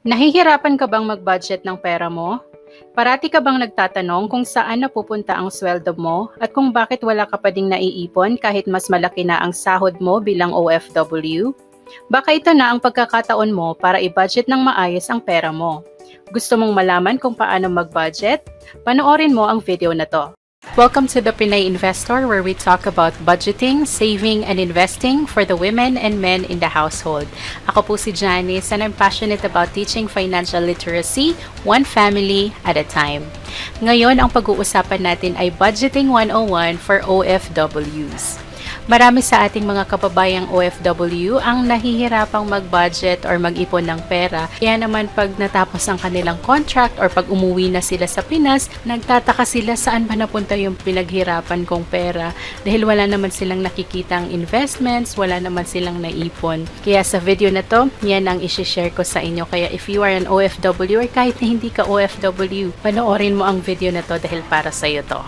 Nahihirapan ka bang mag-budget ng pera mo? Parati ka bang nagtatanong kung saan napupunta ang sweldo mo at kung bakit wala ka pa ding naiipon kahit mas malaki na ang sahod mo bilang OFW? Baka ito na ang pagkakataon mo para i-budget ng maayos ang pera mo. Gusto mong malaman kung paano mag-budget? Panoorin mo ang video na to. Welcome to the Pinay Investor, where we talk about budgeting, saving, and investing for the women and men in the household. Ako po si Janice and I'm passionate about teaching financial literacy, one family at a time. Ngayon, ang pag-uusapan natin ay Budgeting 101 for OFWs. Marami sa ating mga kababayang OFW ang nahihirapang mag-budget or mag-ipon ng pera. Kaya naman pag natapos ang kanilang contract or pag umuwi na sila sa Pinas, nagtataka sila saan ba napunta yung pinaghirapan kong pera dahil wala naman silang nakikitang investments, wala naman silang naipon. Kaya sa video na to, yan ang isi-share ko sa inyo. Kaya if you are an OFW or kahit na hindi ka OFW, panoorin mo ang video na to dahil para sa'yo to.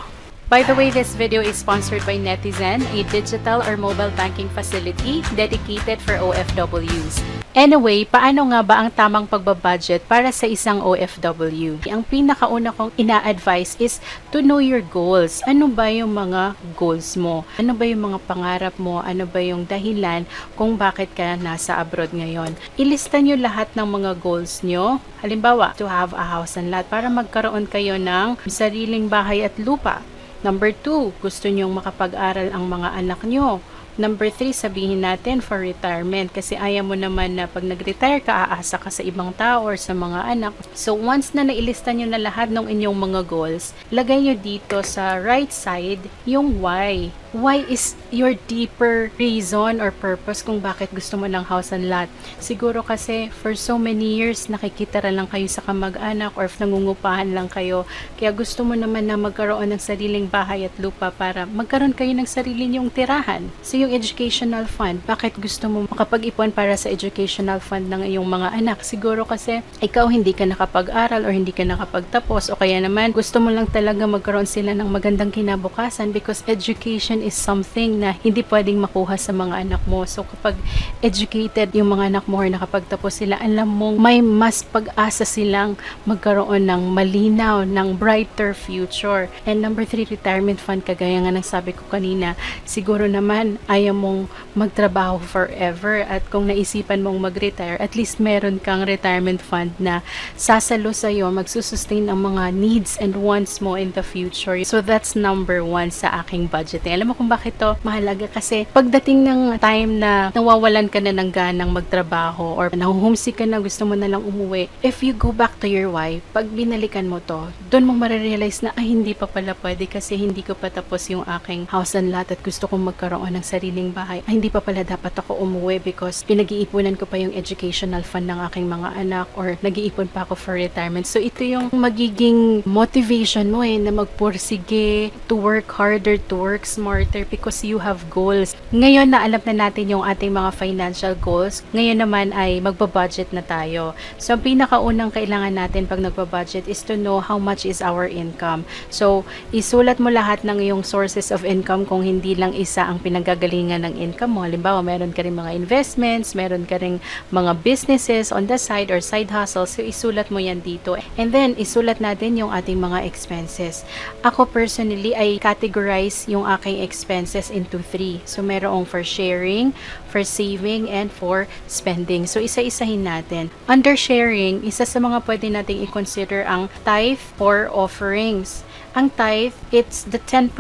By the way, this video is sponsored by Netizen, a digital or mobile banking facility dedicated for OFWs. Anyway, paano nga ba ang tamang pagbabudget para sa isang OFW? Ang pinakauna kong ina-advise is to know your goals. Ano ba yung mga goals mo? Ano ba yung mga pangarap mo? Ano ba yung dahilan kung bakit ka nasa abroad ngayon? Ilista nyo lahat ng mga goals nyo. Halimbawa, to have a house and lot para magkaroon kayo ng sariling bahay at lupa. Number 2, gusto nyong makapag-aral ang mga anak nyo. Number 3, sabihin natin for retirement kasi ayaw mo naman na pag nag-retire ka, aasa ka sa ibang tao or sa mga anak. So once na nailista nyo na lahat ng inyong mga goals, lagay nyo dito sa right side yung why. Why is your deeper reason or purpose kung bakit gusto mo ng house and lot? Siguro kasi for so many years nakikita lang kayo sa kamag-anak or nangungupahan lang kayo. Kaya gusto mo naman na magkaroon ng sariling bahay at lupa para magkaroon kayo ng sarili nyong tirahan. So yung educational fund, bakit gusto mo makapag-ipon para sa educational fund ng iyong mga anak? Siguro kasi ikaw hindi ka nakapag-aral or hindi ka nakapagtapos o kaya naman gusto mo lang talaga magkaroon sila ng magandang kinabukasan because education is something na hindi pwedeng makuha sa mga anak mo. So kapag educated yung mga anak mo or nakapagtapos sila, alam mong may mas pag-asa silang magkaroon ng malinaw, ng brighter future. And number 3, retirement fund, kagaya nga ng sabi ko kanina, siguro naman ayaw mong magtrabaho forever at kung naisipan mong mag-retire, at least meron kang retirement fund na sasalo sa'yo, magsusustain ang mga needs and wants mo in the future. So that's number 1 sa aking budgeting. Alam mo kung bakit to mahalaga? Kasi pagdating ng time na nawawalan ka na ng ganang magtrabaho or nahuhumsik ka na, gusto mo na lang umuwi, if you go back to your why, pag binalikan mo to, doon mo marirealize na ay hindi pa pala pwede kasi hindi ko pa tapos yung aking house and lot at gusto kong magkaroon ng sariling bahay. Ay hindi pa pala dapat ako umuwi because pinag-iipunan ko pa yung educational fund ng aking mga anak or nag-iipon pa ako for retirement. So ito yung magiging motivation mo na magpursige, to work harder, to work smarter because you have goals. Ngayon na alam na natin yung ating mga financial goals, ngayon naman ay magbabudget na tayo. So ang pinakaunang kailangan natin pag nagbabudget is to know how much is our income. So isulat mo lahat ng iyong sources of income kung hindi lang isa ang pinanggagalingan ng income mo. Halimbawa, meron ka rin mga investments, meron ka rin mga businesses on the side or side hustles. So isulat mo yan dito. And then isulat natin yung ating mga expenses. Ako personally ay categorize yung aking expenses into 3. So merong for sharing, for saving, and for spending. So isa-isahin natin. Under sharing, isa sa mga pwede nating i-consider ang tithe or offerings. Ang tithe, it's the 10%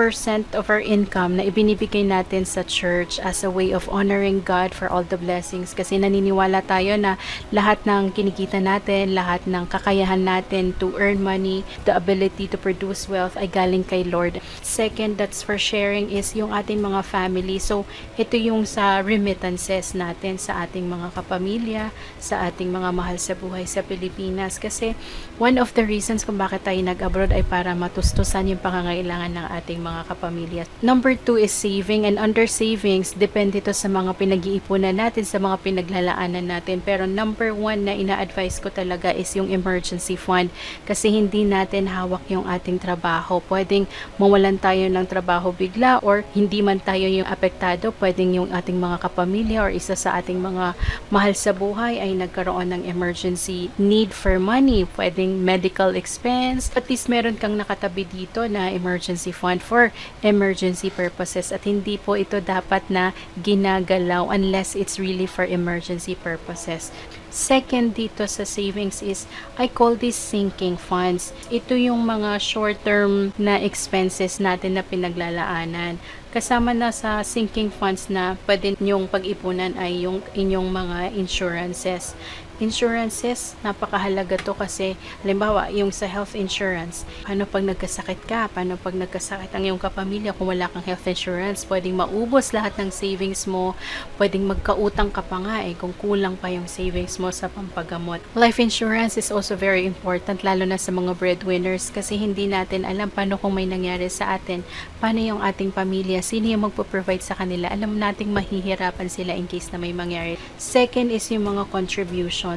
of our income na ibinibigay natin sa church as a way of honoring God for all the blessings. Kasi naniniwala tayo na lahat ng kinikita natin, lahat ng kakayahan natin to earn money, the ability to produce wealth ay galing kay Lord. Second, that's for sharing is yung ating mga family. So, ito yung sa remittances natin sa ating mga kapamilya, sa ating mga mahal sa buhay sa Pilipinas. Kasi one of the reasons kung bakit tayo nag-abroad ay para matustos kung saan yung pangangailangan ng ating mga kapamilya. Number 2 is saving, and under savings, depende to sa mga pinag-iipunan natin, sa mga pinaglalaanan natin. Pero number 1 na ina-advise ko talaga is yung emergency fund, kasi hindi natin hawak yung ating trabaho. Pwedeng mawalan tayo ng trabaho bigla, or hindi man tayo yung apektado, pwedeng yung ating mga kapamilya or isa sa ating mga mahal sa buhay ay nagkaroon ng emergency need for money. Pwedeng medical expense. At least meron kang nakatabi dito na emergency fund for emergency purposes, at hindi po ito dapat na ginagalaw unless it's really for emergency purposes. Second dito sa savings is, I call this sinking funds. Ito yung mga short-term na expenses natin na pinaglalaanan. Kasama na sa sinking funds na pwede nyong pag-ipunan ay yung inyong mga insurances. Insurances, napakahalaga to kasi halimbawa yung sa health insurance, paano pag nagkasakit ka, paano pag nagkasakit ang iyong kapamilya, kung wala kang health insurance, pwedeng maubos lahat ng savings mo, pwedeng magkautang ka pa nga kung kulang pa yung savings mo sa pampagamot. Life insurance is also very important, lalo na sa mga breadwinners, kasi hindi natin alam paano kung may nangyari sa atin, paano yung ating pamilya, sino yung magpo-provide sa kanila, alam nating mahihirapan sila in case na may mangyari. Second is yung mga contributions.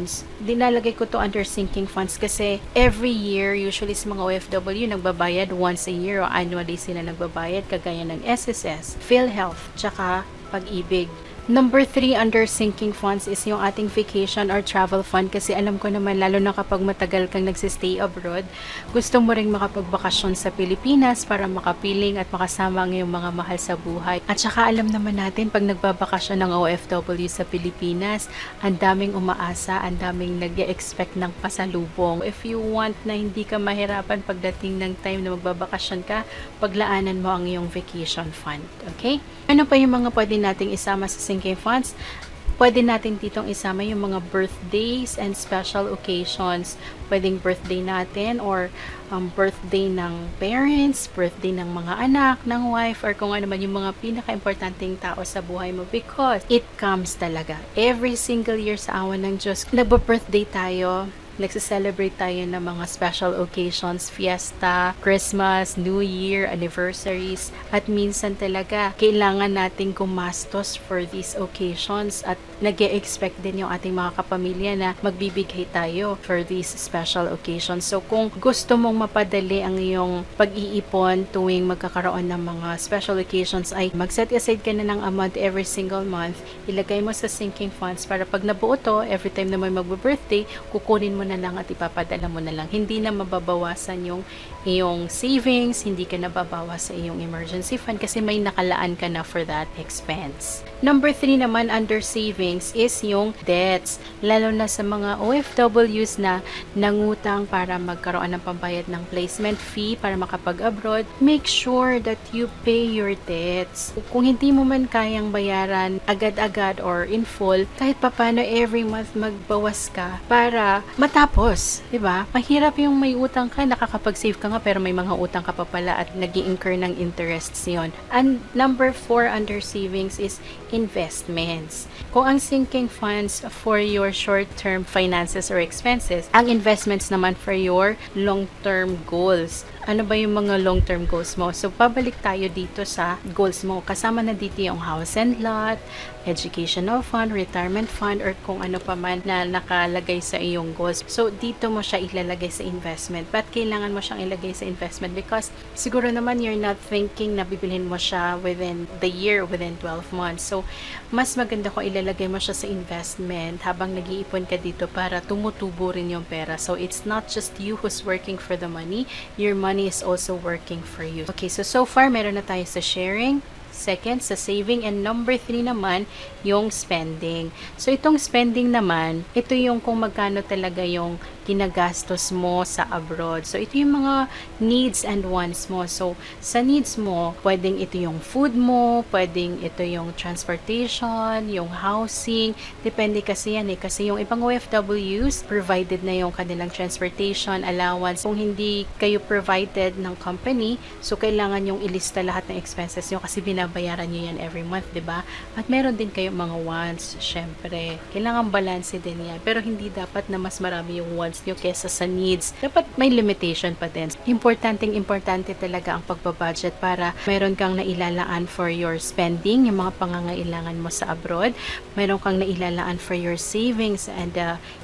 Dinalagay ko to under sinking funds kasi every year, usually sa mga OFW, nagbabayad once a year o annually sila nagbabayad, kagaya ng SSS, PhilHealth, tsaka Pag-ibig. Number 3 under sinking funds is yung ating vacation or travel fund, kasi alam ko naman, lalo na kapag matagal kang nagsistay abroad, gusto mo ring makapagbakasyon sa Pilipinas para makapiling at makasama ang iyong mga mahal sa buhay. At saka alam naman natin, pag nagbabakasyon ng OFW sa Pilipinas, ang daming umaasa, ang daming nag-expect ng pasalubong. If you want na hindi ka mahirapan pagdating ng time na magbabakasyon ka, paglaanan mo ang iyong vacation fund. Okay? Ano pa yung mga pwede nating isama sa sinking funds? Pwede natin ditong isama yung mga birthdays and special occasions. Pwedeng birthday natin or birthday ng parents, birthday ng mga anak, ng wife, or kung ano man yung mga pinaka-importanting tao sa buhay mo, because it comes talaga. Every single year sa awan ng Diyos, nagbo-birthday tayo, nagse-celebrate tayo ng mga special occasions, fiesta, Christmas, New Year, anniversaries, at minsan talaga kailangan nating gumastos for these occasions, at nag-e-expect din yung ating mga kapamilya na magbibigay tayo for these special occasions. So kung gusto mong mapadali ang iyong pag-iipon tuwing magkakaroon ng mga special occasions, ay mag-set aside ka na ng amount every single month, ilagay mo sa sinking funds para pag nabuo to, every time na may magbe-birthday, kukunin mo na lang at ipapadala mo na lang. Hindi na mababawasan yung iyong savings, hindi ka nababawas sa iyong emergency fund kasi may nakalaan ka na for that expense. Number 3 naman under savings is yung debts. Lalo na sa mga OFWs na nangutang para magkaroon ng pambayad ng placement fee para makapag-abroad, make sure that you pay your debts. Kung hindi mo man kayang bayaran agad-agad or in full, kahit papano every month magbawas ka para matapos, 'di ba? Mahirap yung may utang ka, nakakapag-save ka nga pero may mga utang ka pa pala at nag-i-incur ng interests 'yon. And number 4 under savings is investments. Kung ang sinking funds for your short-term finances or expenses, ang investments naman for your long-term goals. Ano ba yung mga long-term goals mo? So, pabalik tayo dito sa goals mo. Kasama na dito yung house and lot, educational fund, retirement fund, or kung ano pa man na nakalagay sa iyong goals. So, dito mo siya ilalagay sa investment. Ba't kailangan mo siyang ilagay sa investment? Because siguro naman you're not thinking na bibilhin mo siya within the year, within 12 months. So, mas maganda kung ilalagay mo siya sa investment habang nag-iipon ka dito para tumutubo rin yung pera. So, it's not just you who's working for the money. Your money is also working for you. Okay, so far meron na tayo sa sharing, second sa saving, and number 3 naman yung spending. So itong spending naman, ito yung kung magkano talaga yung ginagastos mo sa abroad. So ito yung mga needs and wants mo. So sa needs mo, pwedeng ito yung food mo, pwedeng ito yung transportation, yung housing, depende kasi yan kasi yung ibang OFWs provided na yung kanilang transportation allowance. Kung hindi kayo provided ng company, so kailangan yung ilista lahat ng expenses nyo kasi binabayaran nyo yan every month, 'di ba? At meron din kayong mga wants, syempre. Kailangan balance din yan. Pero hindi dapat na mas marami yung wants wants nyo kesa sa needs. Dapat may limitation pa din. Importante talaga ang pagbabudget para meron kang nailalaan for your spending, yung mga pangangailangan mo sa abroad. Meron kang nailalaan for your savings and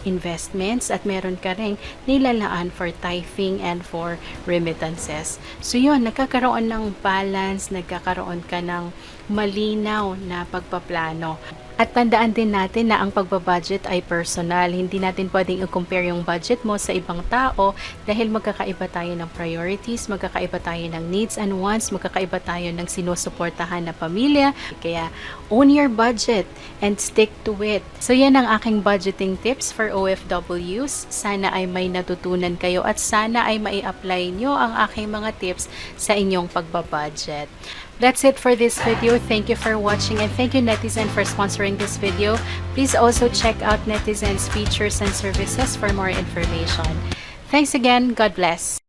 investments, at meron ka rin nilalaan for tithing and for remittances. So yun, nagkakaroon ng balance, nagkakaroon ka ng malinaw na pagpaplano. At tandaan din natin na ang pagbabudget ay personal. Hindi natin pwedeng i-compare yung budget mo sa ibang tao dahil magkakaiba tayo ng priorities, magkakaiba tayo ng needs and wants, magkakaiba tayo ng sinusuportahan na pamilya. Kaya own your budget and stick to it. So yan ang aking budgeting tips for OFWs. Sana ay may natutunan kayo at sana ay mai-apply nyo ang aking mga tips sa inyong pagbabudget. That's it for this video. Thank you for watching, and thank you Netizen for sponsoring this video. Please also check out Netizen's features and services for more information. Thanks again. God bless.